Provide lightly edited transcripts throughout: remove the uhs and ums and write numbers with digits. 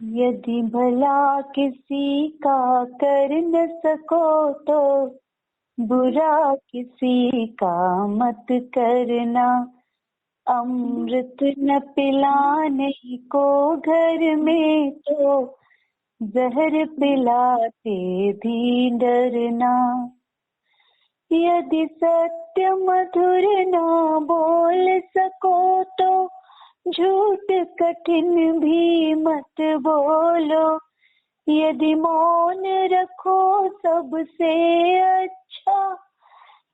यदि भला किसी का कर न सको तो बुरा किसी का मत करना। अमृत न पिलाने को घर में तो जहर पिलाते भी डरना। यदि सत्य मधुर ना बोल सको तो झूठ कठिन भी मत बोलो। यदि मौन रखो सबसे अच्छा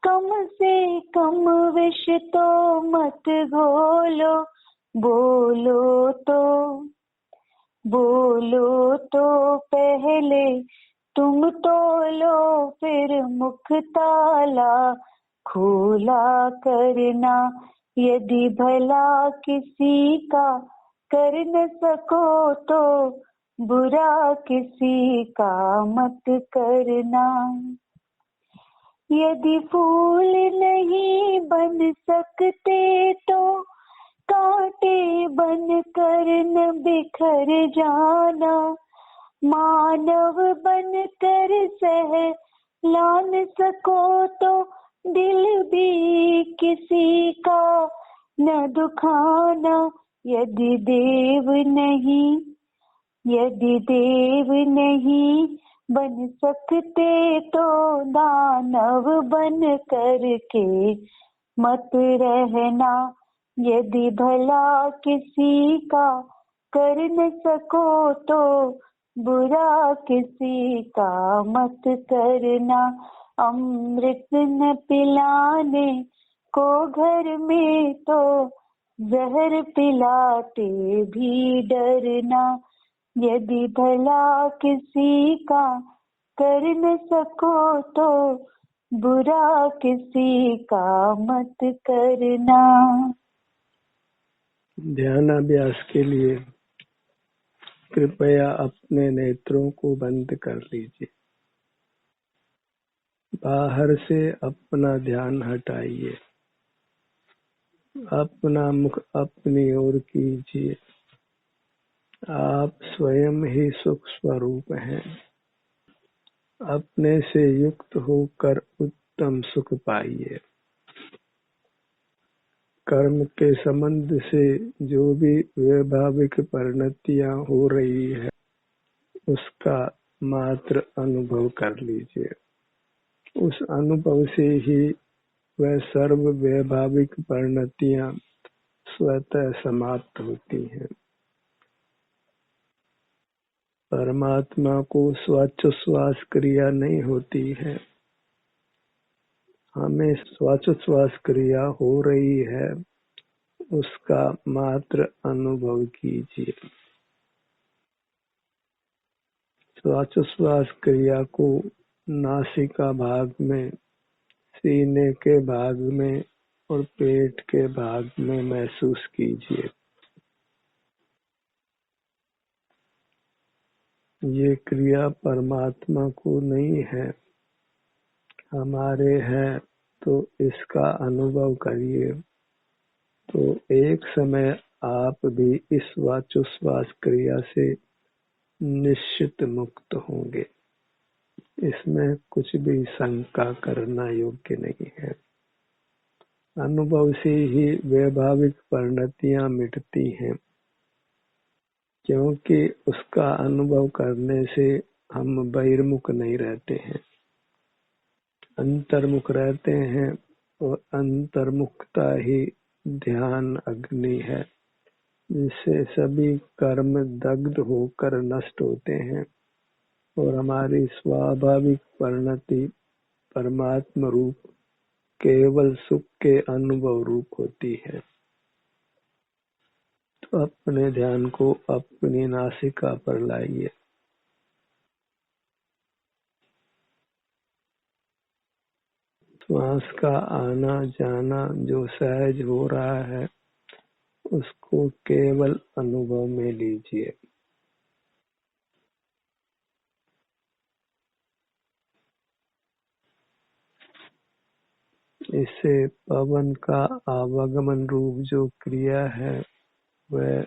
कम से कम विष तो मत घोलो। बोलो तो पहले तुम तोलो फिर मुख ताला खोला करना। यदि भला किसी का कर न सको तो बुरा किसी का मत करना। यदि फूल नहीं बन सकते तो कांटे बन कर न बिखर जाना। मानव बन कर सहला न सको तो दिल भी किसी का न दुखाना। यदि देव नहीं बन सकते तो दानव बन करके मत रहना। यदि भला किसी का कर न सको तो बुरा किसी का मत करना। अमृत न पिलाने को घर में तो जहर पिलाते भी डरना। यदि भला किसी का कर न सको तो बुरा किसी का मत करना। ध्यानाभ्यास के लिए कृपया अपने नेत्रों को बंद कर लीजिए। बाहर से अपना ध्यान हटाइए। अपना मुख अपनी ओर कीजिए। आप स्वयं ही सुख स्वरूप हैं। अपने से युक्त होकर उत्तम सुख पाइए। कर्म के संबंध से जो भी वैभाविक परिणतियां हो रही है उसका मात्र अनुभव कर लीजिए। उस अनुभव से ही वह सर्व वैभाविक परिणतियां स्वतः समाप्त होती हैं। परमात्मा को श्वासोच्छ्वास क्रिया नहीं होती है। हमें श्वासोच्छ्वास क्रिया हो रही है उसका मात्र अनुभव कीजिए। श्वासोच्छ्वास क्रिया को नासिका भाग में, सीने के भाग में और पेट के भाग में महसूस कीजिए। ये क्रिया परमात्मा को नहीं है, हमारे हैं, तो इसका अनुभव करिए। तो एक समय आप भी इस श्वासोच्छ्वास क्रिया से निश्चित मुक्त होंगे। इसमें कुछ भी शंका करना योग्य नहीं है। अनुभव से ही वैभाविक परिणतियां मिटती हैं, क्योंकि उसका अनुभव करने से हम बहिर्मुख नहीं रहते हैं, अंतर्मुख रहते हैं। और अंतर्मुखता ही ध्यान अग्नि है, जिससे सभी कर्म दग्ध होकर नष्ट होते हैं और हमारी स्वाभाविक परिणति परमात्म रूप केवल सुख के अनुभव रूप होती है। तो अपने ध्यान को अपनी नासिका पर लाइए। श्वास का आना जाना जो सहज हो रहा है उसको केवल अनुभव में लीजिए। इससे पवन का आवागमन रूप जो क्रिया है वह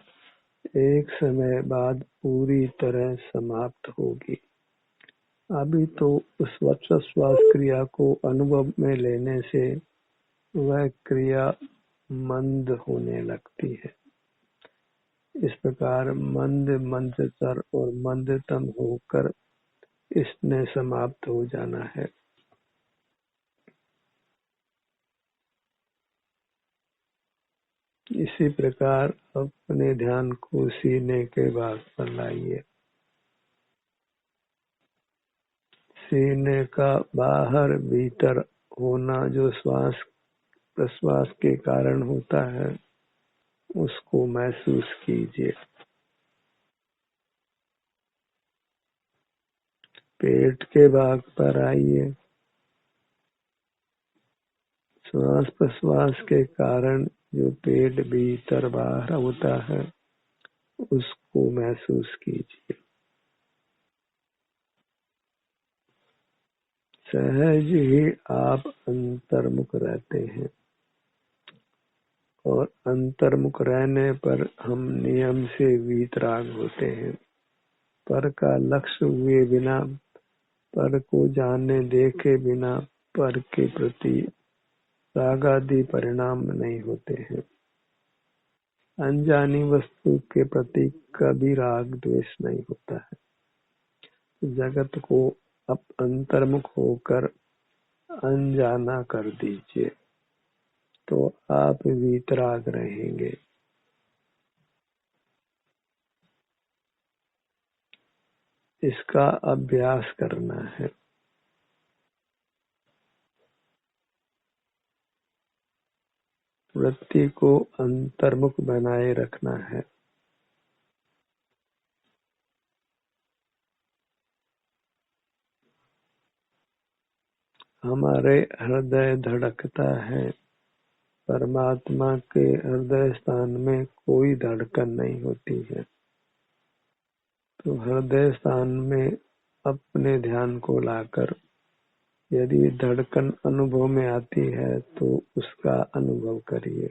एक समय बाद पूरी तरह समाप्त होगी। अभी तो उस श्वास क्रिया को अनुभव में लेने से वह क्रिया मंद होने लगती है। इस प्रकार मंद मंदतर और मंदतम होकर इसने समाप्त हो जाना है। इसी प्रकार अपने ध्यान को सीने के भाग पर लाइए। सीने का बाहर भीतर होना जो श्वास प्रश्वास के कारण होता है, उसको महसूस कीजिए। पेट के भाग पर आइए। श्वास प्रश्वास के कारण जो पेट भीतर बाहर होता है, उसको महसूस कीजिए। सहज ही आप अंतर्मुख रहते हैं और अंतर्मुख रहने पर हम नियम से वीतराग होते हैं। पर का लक्ष्य हुए बिना, पर को जाने देखे बिना पर के प्रति राग आदि परिणाम नहीं होते हैं। अनजानी वस्तु के प्रति कभी राग द्वेष नहीं होता है। जगत को अब अंतर्मुख होकर अनजाना कर दीजिए, तो आप वीतराग रहेंगे। इसका अभ्यास करना है। वृत्ति को अंतर्मुख बनाए रखना है। हमारे हृदय धड़कता है, परमात्मा के हृदय स्थान में कोई धड़कन नहीं होती है। तो हृदय स्थान में अपने ध्यान को लाकर यदि धड़कन अनुभव में आती है तो उसका अनुभव करिए।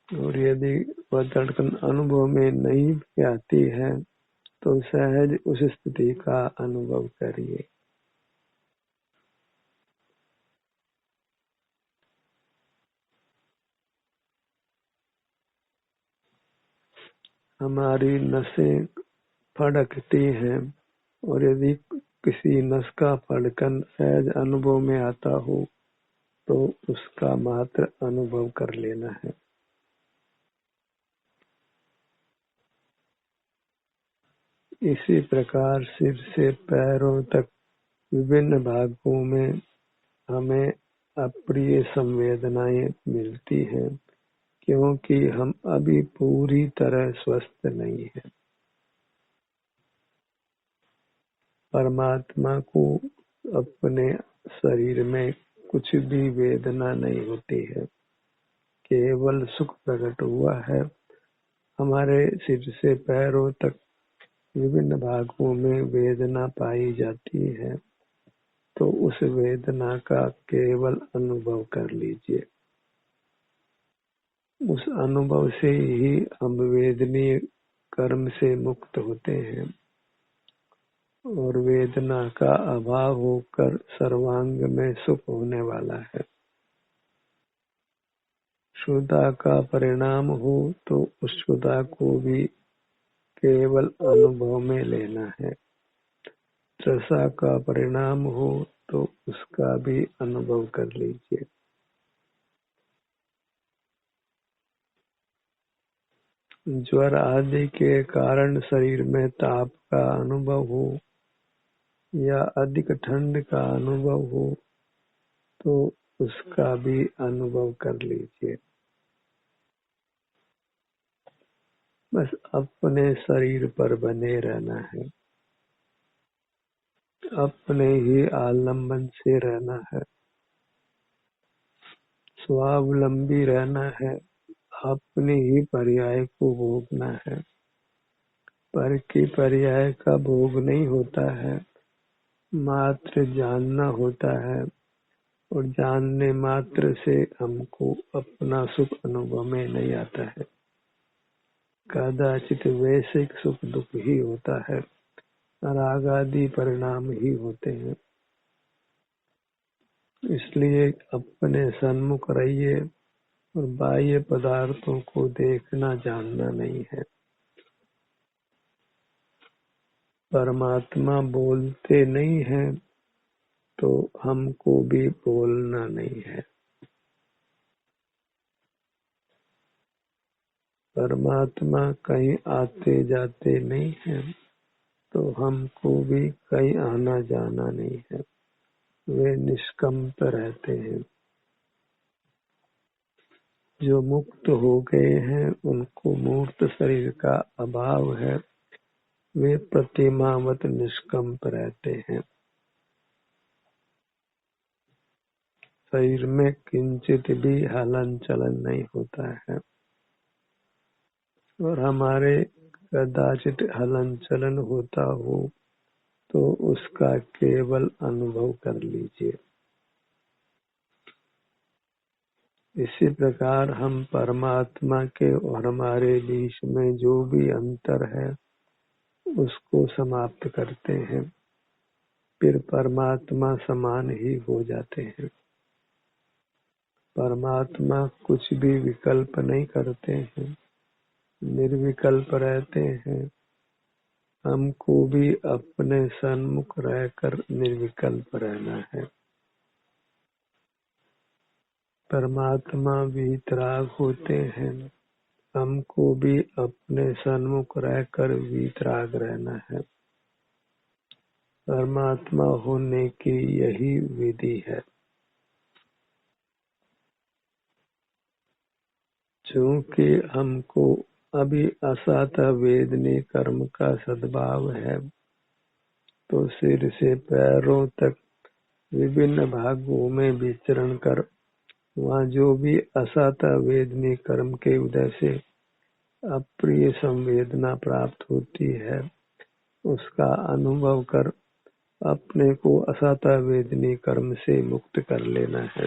और यदि वह धड़कन अनुभव में नहीं भी आती है तो सहज उस स्थिति का अनुभव करिए। हमारी नसें फड़कती हैं और यदि किसी नस का फड़कन सहज अनुभव में आता हो तो उसका मात्र अनुभव कर लेना है। इसी प्रकार सिर से पैरों तक विभिन्न भागों में हमें अप्रिय संवेदनाएं मिलती हैं, क्योंकि हम अभी पूरी तरह स्वस्थ नहीं हैं। परमात्मा को अपने शरीर में कुछ भी वेदना नहीं होती है, केवल सुख प्रकट हुआ है। हमारे सिर से पैरों तक विभिन्न भागों में वेदना पाई जाती है, तो उस वेदना का केवल अनुभव कर लीजिए। उस अनुभव से ही हम वेदनीय कर्म से मुक्त होते हैं और वेदना का अभाव होकर सर्वांग में सुख होने वाला है। शुद्धता का परिणाम हो तो उस शुद्धता को भी केवल अनुभव में लेना है। रसा का परिणाम हो तो उसका भी अनुभव कर लीजिए। ज्वर आदि के कारण शरीर में ताप का अनुभव हो या अधिक ठंड का अनुभव हो तो उसका भी अनुभव कर लीजिए। बस अपने शरीर पर बने रहना है, अपने ही आलम्बन से रहना है, स्वावलंबी रहना है, अपने ही पर्याय को भोगना है। पर की पर्याय का भोग नहीं होता है, मात्र जानना होता है, और जानने मात्र से हमको अपना सुख अनुभव में नहीं आता है। कदाचित वैश्विक सुख दुख ही होता है, राग आदि परिणाम ही होते हैं। इसलिए अपने सन्मुख रहिए और बाह्य पदार्थों को देखना जानना नहीं है। परमात्मा बोलते नहीं है तो हमको भी बोलना नहीं है। परमात्मा कहीं आते जाते नहीं है तो हमको भी कहीं आना जाना नहीं है। वे निष्कंप रहते हैं। जो मुक्त हो गए हैं उनको मूर्त शरीर का अभाव है, वे प्रतिमावत निष्कंप रहते हैं। शरीर में किंचित भी हलन चलन नहीं होता है, और हमारे कदाचित हलन चलन होता हो तो उसका केवल अनुभव कर लीजिए। इसी प्रकार हम परमात्मा के और हमारे बीच में जो भी अंतर है उसको समाप्त करते हैं, फिर परमात्मा समान ही हो जाते हैं। परमात्मा कुछ भी विकल्प नहीं करते हैं, निर्विकल्प रहते हैं। हमको भी अपने सन्मुख रहकर निर्विकल्प रहना है। परमात्मा वीतराग होते हैं, हमको भी अपने सन्मुख रहकर वीतराग रहना है। परमात्मा होने की यही विधि है। चूँकि हमको अभी असत वेदनी कर्म का सद्भाव है, तो सिर से पैरों तक विभिन्न भागों में विचरण कर वहाँ जो भी असत वेदनी कर्म के उदय से अप्रिय संवेदना प्राप्त होती है, उसका अनुभव कर अपने को असत वेदनी कर्म से मुक्त कर लेना है।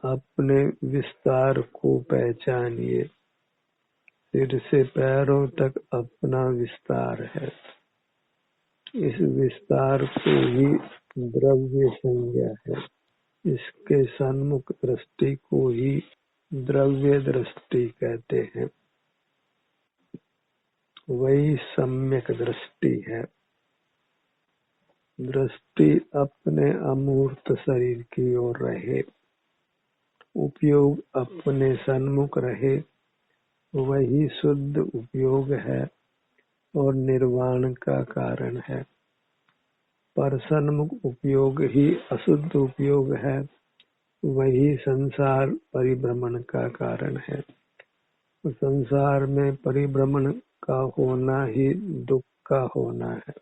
अपने विस्तार को पहचानिए। सिर से पैरों तक अपना विस्तार है। इस विस्तार को ही द्रव्य संज्ञा है। इसके सन्मुख दृष्टि को ही द्रव्य दृष्टि कहते हैं। वही सम्यक दृष्टि है। दृष्टि अपने अमूर्त शरीर की ओर रहे, उपयोग अपने सन्मुख रहे, वही शुद्ध उपयोग है और निर्वाण का कारण है। पर सन्मुख उपयोग ही अशुद्ध उपयोग है, वही संसार परिभ्रमण का कारण है। संसार में परिभ्रमण का होना ही दुख का होना है।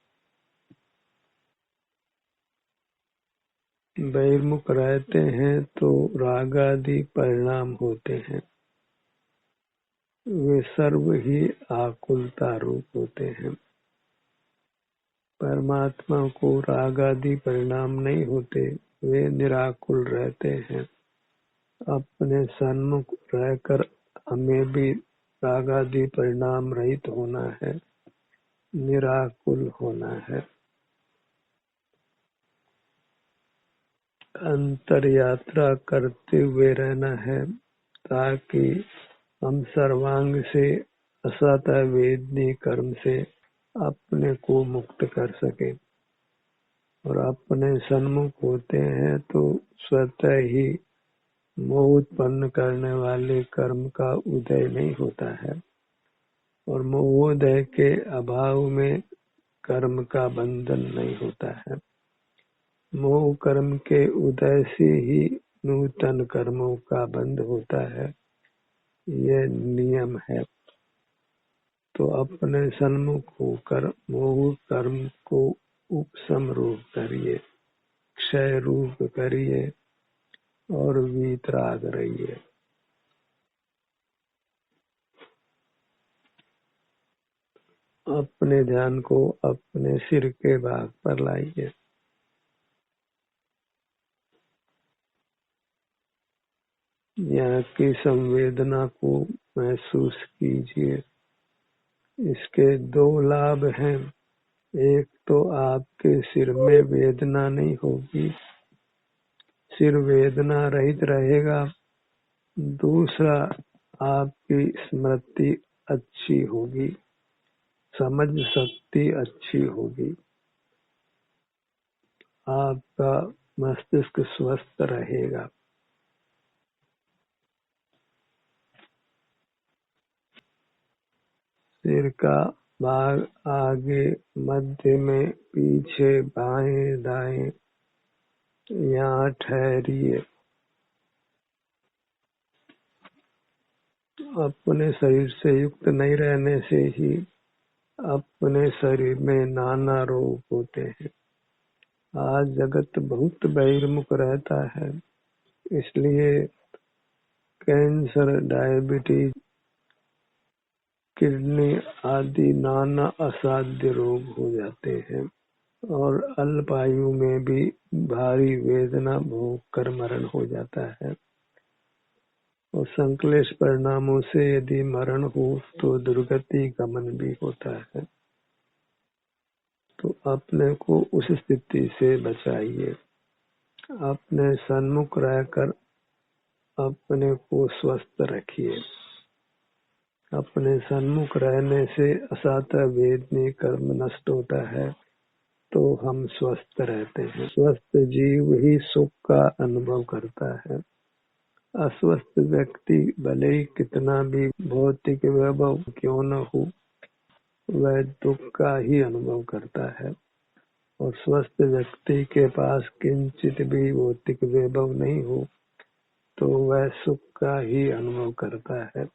बहिर्मुख रहते हैं तो राग आदि परिणाम होते हैं। वे सर्व ही आकुलता रूप होते हैं। परमात्मा को राग आदि परिणाम नहीं होते, वे निराकुल रहते हैं। अपने सन्मुख रहकर हमें भी राग आदि परिणाम रहित होना है, निराकुल होना है। अंतर यात्रा करते हुए रहना है ताकि हम सर्वांग से असत वेदनी कर्म से अपने को मुक्त कर सके। और अपने सन्मुख होते हैं तो स्वतः ही मोह उत्पन्न करने वाले कर्म का उदय नहीं होता है, और मोहोदय के अभाव में कर्म का बंधन नहीं होता है। मोह कर्म के उदय से ही नूतन कर्मों का बंध होता है, यह नियम है। तो अपने सन्मुख होकर मोह कर्म को उपशम रूप करिए, क्षय रूप करिए और वीतराग रहिए। अपने ध्यान को अपने सिर के भाग पर लाइए। यहाँ की संवेदना को महसूस कीजिए। इसके दो लाभ हैं। एक तो आपके सिर में वेदना नहीं होगी, सिर वेदना रहित रहेगा। दूसरा, आपकी स्मृति अच्छी होगी, समझ शक्ति अच्छी होगी, आपका मस्तिष्क स्वस्थ रहेगा। सिर का भाग आगे, मध्य में, पीछे, बाएं, दाएं, यहाँ ठहरिए। अपने शरीर से युक्त नहीं रहने से ही अपने शरीर में नाना रोग होते हैं। आज जगत बहुत बहिर्मुख रहता है, इसलिए कैंसर, डायबिटीज, किडनी आदि नाना असाध्य रोग हो जाते हैं और अल्पायु में भी भारी वेदना भोग कर मरण हो जाता है। और संक्लेश परिणामों से यदि मरण हो तो दुर्गति गमन भी होता है। तो अपने को उस स्थिति से बचाइए। अपने सन्मुख रहकर अपने को स्वस्थ रखिए। अपने सन्मुख रहने से असाता वेदनी कर्म नष्ट होता है, तो हम स्वस्थ रहते हैं। स्वस्थ जीव ही सुख का अनुभव करता है। अस्वस्थ व्यक्ति भले ही कितना भी भौतिक वैभव क्यों न हो, वह दुख का ही अनुभव करता है। और स्वस्थ व्यक्ति के पास किंचित भी भौतिक वैभव नहीं हो तो वह सुख का ही अनुभव करता है।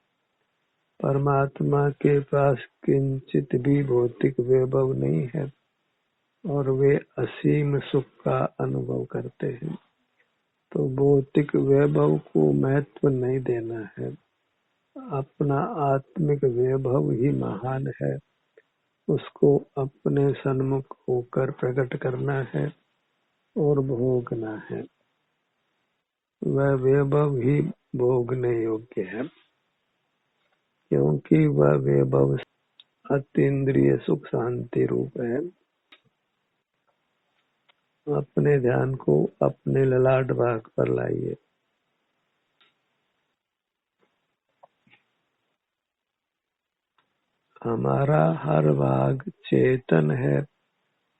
परमात्मा के पास किंचित भी भौतिक वैभव नहीं है और वे असीम सुख का अनुभव करते हैं। तो भौतिक वैभव को महत्व नहीं देना है। अपना आत्मिक वैभव ही महान है, उसको अपने सन्मुख होकर प्रकट करना है और भोगना है। वह वैभव ही भोगने योग्य है, क्योंकि वह वैभव अतीन्द्रिय सुख शांति रूप है। अपने ध्यान को अपने ललाट भाग पर लाइए। हमारा हर भाग चेतन है,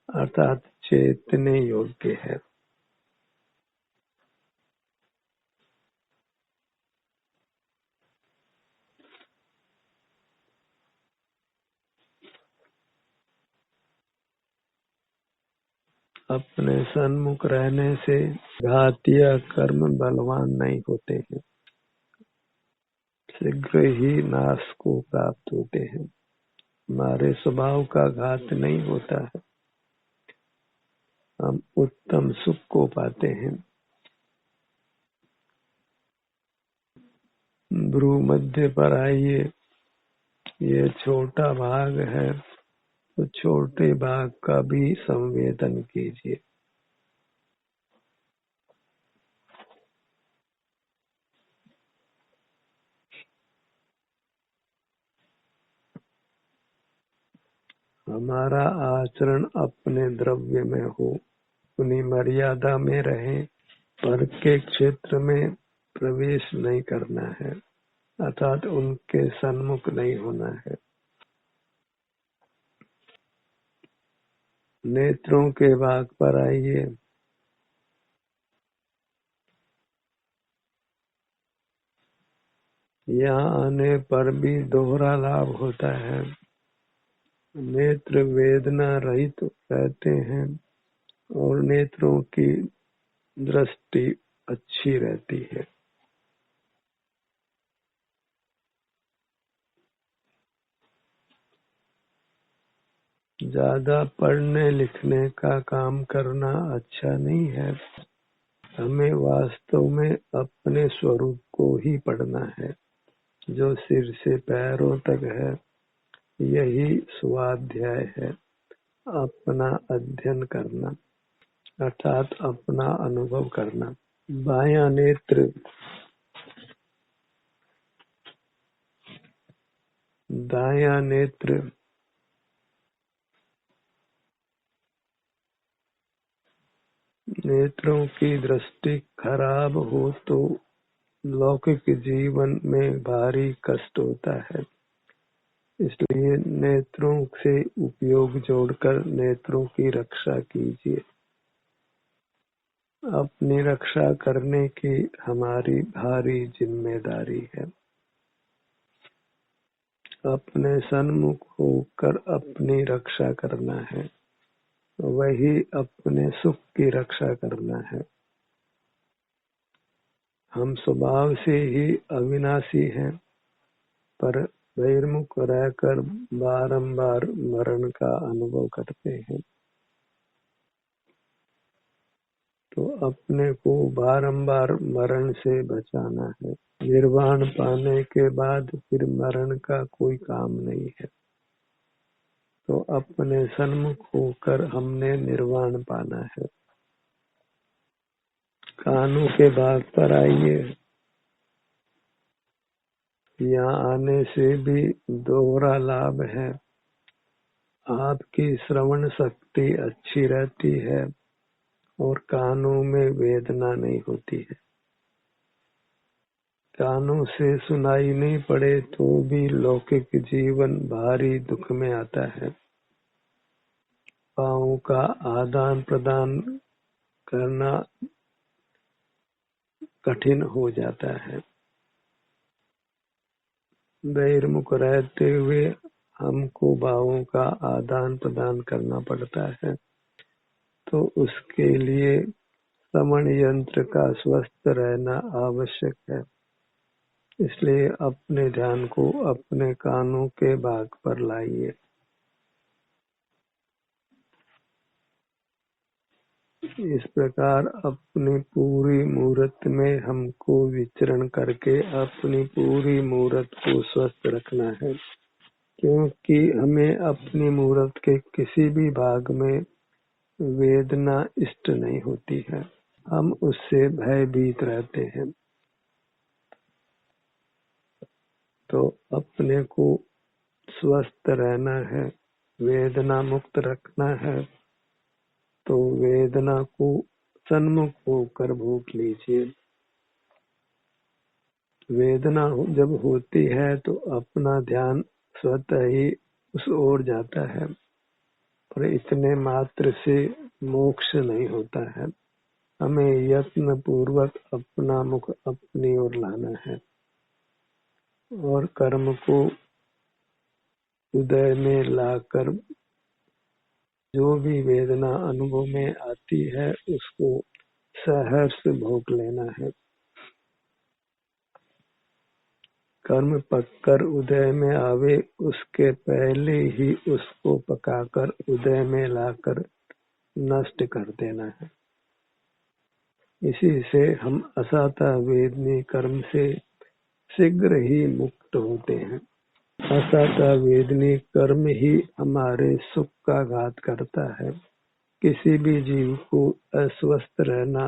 अर्थात चेतने योग्य है। अपने सन्मुख रहने से घात या कर्म बलवान नहीं होते हैं, शीघ्र ही नाश को प्राप्त होते हैं। हमारे स्वभाव का घात नहीं होता है, हम उत्तम सुख को पाते हैं। भ्रू मध्य पर आइए। ये छोटा भाग है, तो छोटे भाग का भी संवेदन कीजिए। हमारा आचरण अपने द्रव्य में हो, अपनी मर्यादा में रहे, पर के क्षेत्र में प्रवेश नहीं करना है, अर्थात उनके सन्मुख नहीं होना है। नेत्रों के भाग पर आइए। यहाँ आने पर भी दोहरा लाभ होता है। नेत्र वेदना रहित रहते हैं और नेत्रों की दृष्टि अच्छी रहती है। ज्यादा पढ़ने लिखने का काम करना अच्छा नहीं है। हमें वास्तव में अपने स्वरूप को ही पढ़ना है, जो सिर से पैरों तक है, यही स्वाध्याय है, अपना अध्ययन करना अर्थात अपना अनुभव करना। बायां नेत्र दायां नेत्र नेत्रों की दृष्टि खराब हो तो लौकिक जीवन में भारी कष्ट होता है। इसलिए नेत्रों से उपयोग जोड़कर नेत्रों की रक्षा कीजिए। अपनी रक्षा करने की हमारी भारी जिम्मेदारी है। अपने सन्मुख होकर अपनी रक्षा करना है, वही अपने सुख की रक्षा करना है। हम स्वभाव से ही अविनाशी हैं, पर बहिर्मुख रहकर बारंबार मरण का अनुभव करते हैं। तो अपने को बारंबार मरण से बचाना है। निर्वाण पाने के बाद फिर मरण का कोई काम नहीं है। तो अपने सन्मुख होकर हमने निर्वाण पाना है। कानों के भाग पर आइए। यहाँ आने से भी दोहरा लाभ है। आपकी श्रवण शक्ति अच्छी रहती है और कानों में वेदना नहीं होती है। कानों से सुनाई नहीं पड़े तो भी लौकिक जीवन भारी दुख में आता है। पाँवों का आदान प्रदान करना कठिन हो जाता है। बहिर्मुख रहते हुए हमको भावों का आदान प्रदान करना पड़ता है। तो उसके लिए श्रवण यंत्र का स्वस्थ रहना आवश्यक है। इसलिए अपने ध्यान को अपने कानों के भाग पर लाइए। इस प्रकार अपनी पूरी मूर्त में हमको विचरण करके अपनी पूरी मूर्त को स्वस्थ रखना है। क्योंकि हमें अपनी मूर्त के किसी भी भाग में वेदना इष्ट नहीं होती है। हम उससे भयभीत रहते हैं। तो अपने को स्वस्थ रहना है, वेदना मुक्त रखना है। तो वेदना को सन्मुख होकर भोग लीजिए। वेदना जब होती है तो अपना ध्यान स्वतः ही उस ओर जाता है, पर इतने मात्र से मोक्ष नहीं होता है। हमें यत्न पूर्वक अपना मुख अपनी ओर लाना है और कर्म को हृदय में लाकर जो भी वेदना अनुभव में आती है उसको सहर्ष भोग लेना है। कर्म पककर उदय में आवे उसके पहले ही उसको पकाकर उदय में लाकर नष्ट कर देना है। इसी से हम असाता वेदनी कर्म से शीघ्र ही मुक्त होते हैं। असाता वेदनी कर्म ही हमारे सुख का घात करता है। किसी भी जीव को अस्वस्थ रहना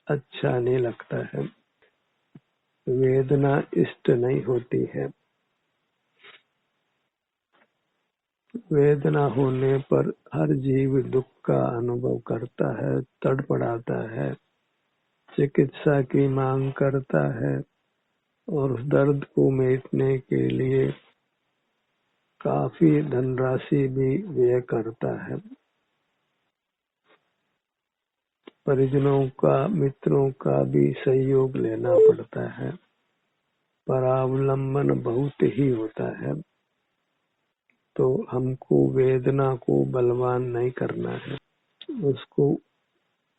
अच्छा नहीं लगता है। वेदना इष्ट नहीं होती है। वेदना होने पर हर जीव दुख का अनुभव करता है, तड़पड़ाता है, चिकित्सा की मांग करता है और उस दर्द को मिटने के लिए काफी धनराशि भी व्यय करता है। परिजनों का, मित्रों का भी सहयोग लेना पड़ता है। परावलंबन बहुत ही होता है। तो हमको वेदना को बलवान नहीं करना है, उसको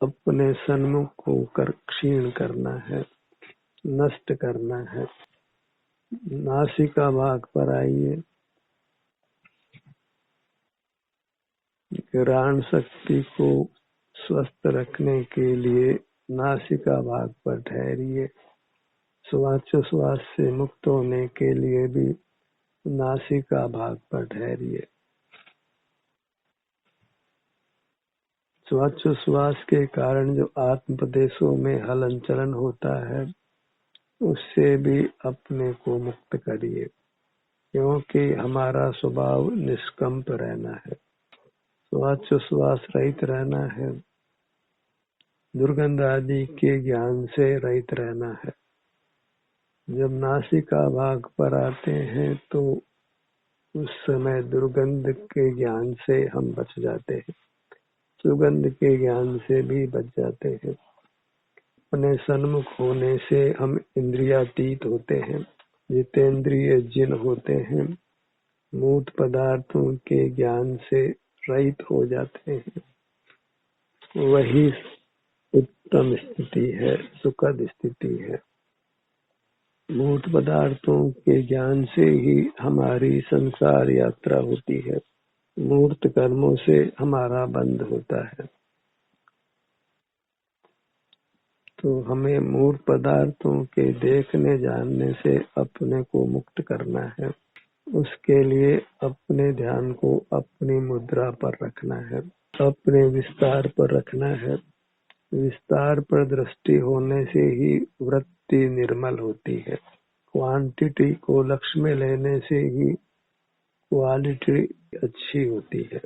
अपने सन्मुख होकर क्षीण करना है, नष्ट करना है। नासिका भाग पर आइए। घ्राण शक्ति को स्वस्थ रखने के लिए नासिका भाग पर ठहरिए। श्वासोच्छ्वास से मुक्त होने के लिए भी नासिका भाग पर ठहरिए। श्वासोच्छ्वास के कारण जो आत्म प्रदेशों में हलन चलन होता है उससे भी अपने को मुक्त करिए, क्योंकि हमारा स्वभाव निष्कंप रहना है, श्वासोच्छ्वास रहित रहना है, दुर्गंध आदि के ज्ञान से रहित रहना है। जब नासिका भाग पर आते हैं तो उस समय दुर्गंध के ज्ञान से हम बच जाते हैं, सुगंध के ज्ञान से भी बच जाते हैं। अपने सन्मुख होने से हम इंद्रियातीत होते हैं, जितेंद्रिय जिन होते हैं, मूर्त पदार्थों के ज्ञान से रहित हो जाते हैं। वही उत्तम स्थिति है, सुखद स्थिति है। मूर्त पदार्थों के ज्ञान से ही हमारी संसार यात्रा होती है, मूर्त कर्मों से हमारा बंध होता है। तो हमें मूर्त पदार्थों के देखने जानने से अपने को मुक्त करना है। उसके लिए अपने ध्यान को अपनी मुद्रा पर रखना है, अपने विस्तार पर रखना है। विस्तार पर दृष्टि होने से ही वृत्ति निर्मल होती है। क्वांटिटी को लक्ष्य में लेने से ही क्वालिटी अच्छी होती है,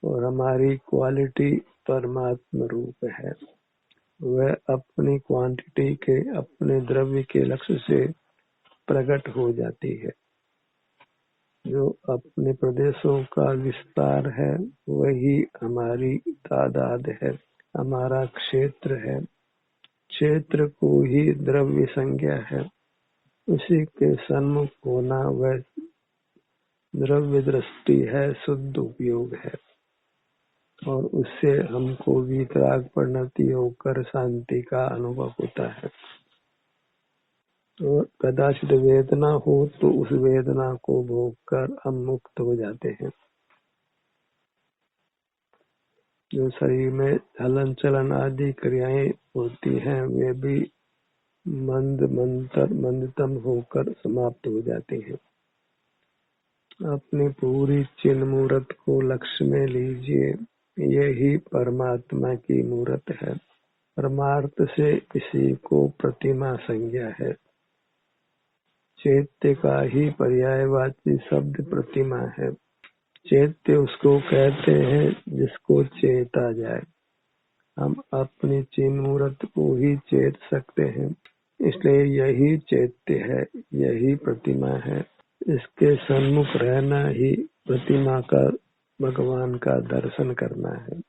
और हमारी क्वालिटी परमात्मा रूप है। वह अपनी क्वांटिटी के अपने द्रव्य के लक्ष्य से प्रकट हो जाती है। जो अपने प्रदेशों का विस्तार है वही हमारी तादाद है, हमारा क्षेत्र है। क्षेत्र को ही द्रव्य संज्ञा है, उसी के सन्मुख होना वह द्रव्य दृष्टि है, शुद्ध उपयोग है, और उससे हमको वीतराग परिणति होकर शांति का अनुभव होता है। तो कदाचित वेदना हो तो उस वेदना को भोग कर हम मुक्त हो जाते हैं। जो शरीर में हलन चलन आदि क्रियाएं होती हैं वे भी मंदतम होकर समाप्त हो जाती हैं। अपनी पूरी चिन्ह मूर्त को लक्ष्य में लीजिए, यही परमात्मा की मूर्त है। परमार्थ से इसी को प्रतिमा संज्ञा है। चैत्य का ही पर्यायवाची शब्द प्रतिमा है। चैत्य उसको कहते हैं जिसको चेता जाए। हम अपनी चिन्ह मूर्त को ही चेत सकते हैं, इसलिए यही चैत्य है, यही प्रतिमा है। इसके सन्मुख रहना ही प्रतिमा का भगवान का दर्शन करना है,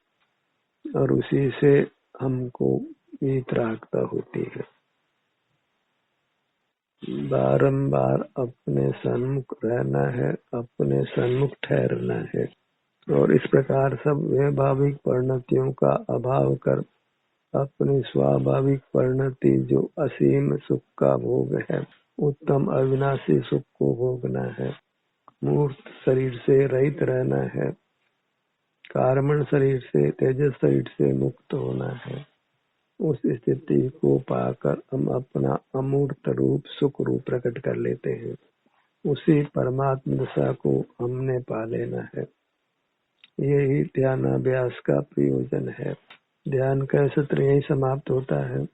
और उसी से हमको वीतरागता होती है। बारंबार अपने सन्मुख रहना है, अपने सन्मुख ठहरना है, और इस प्रकार सब वैभाविक परिणतियों का अभाव कर अपनी स्वाभाविक परिणति जो असीम सुख का भोग है, उत्तम अविनाशी सुख को भोगना है। मूर्त शरीर से रहित रहना है, कार्बन शरीर से, तेजस शरीर से मुक्त होना है। उस स्थिति को पाकर हम अपना अमूर्त रूप सुख रूप प्रकट कर लेते हैं। उसी परमात्म दशा को हमने पा लेना है। यही ध्यानाभ्यास का प्रयोजन है। ध्यान का सत्र यही समाप्त होता है।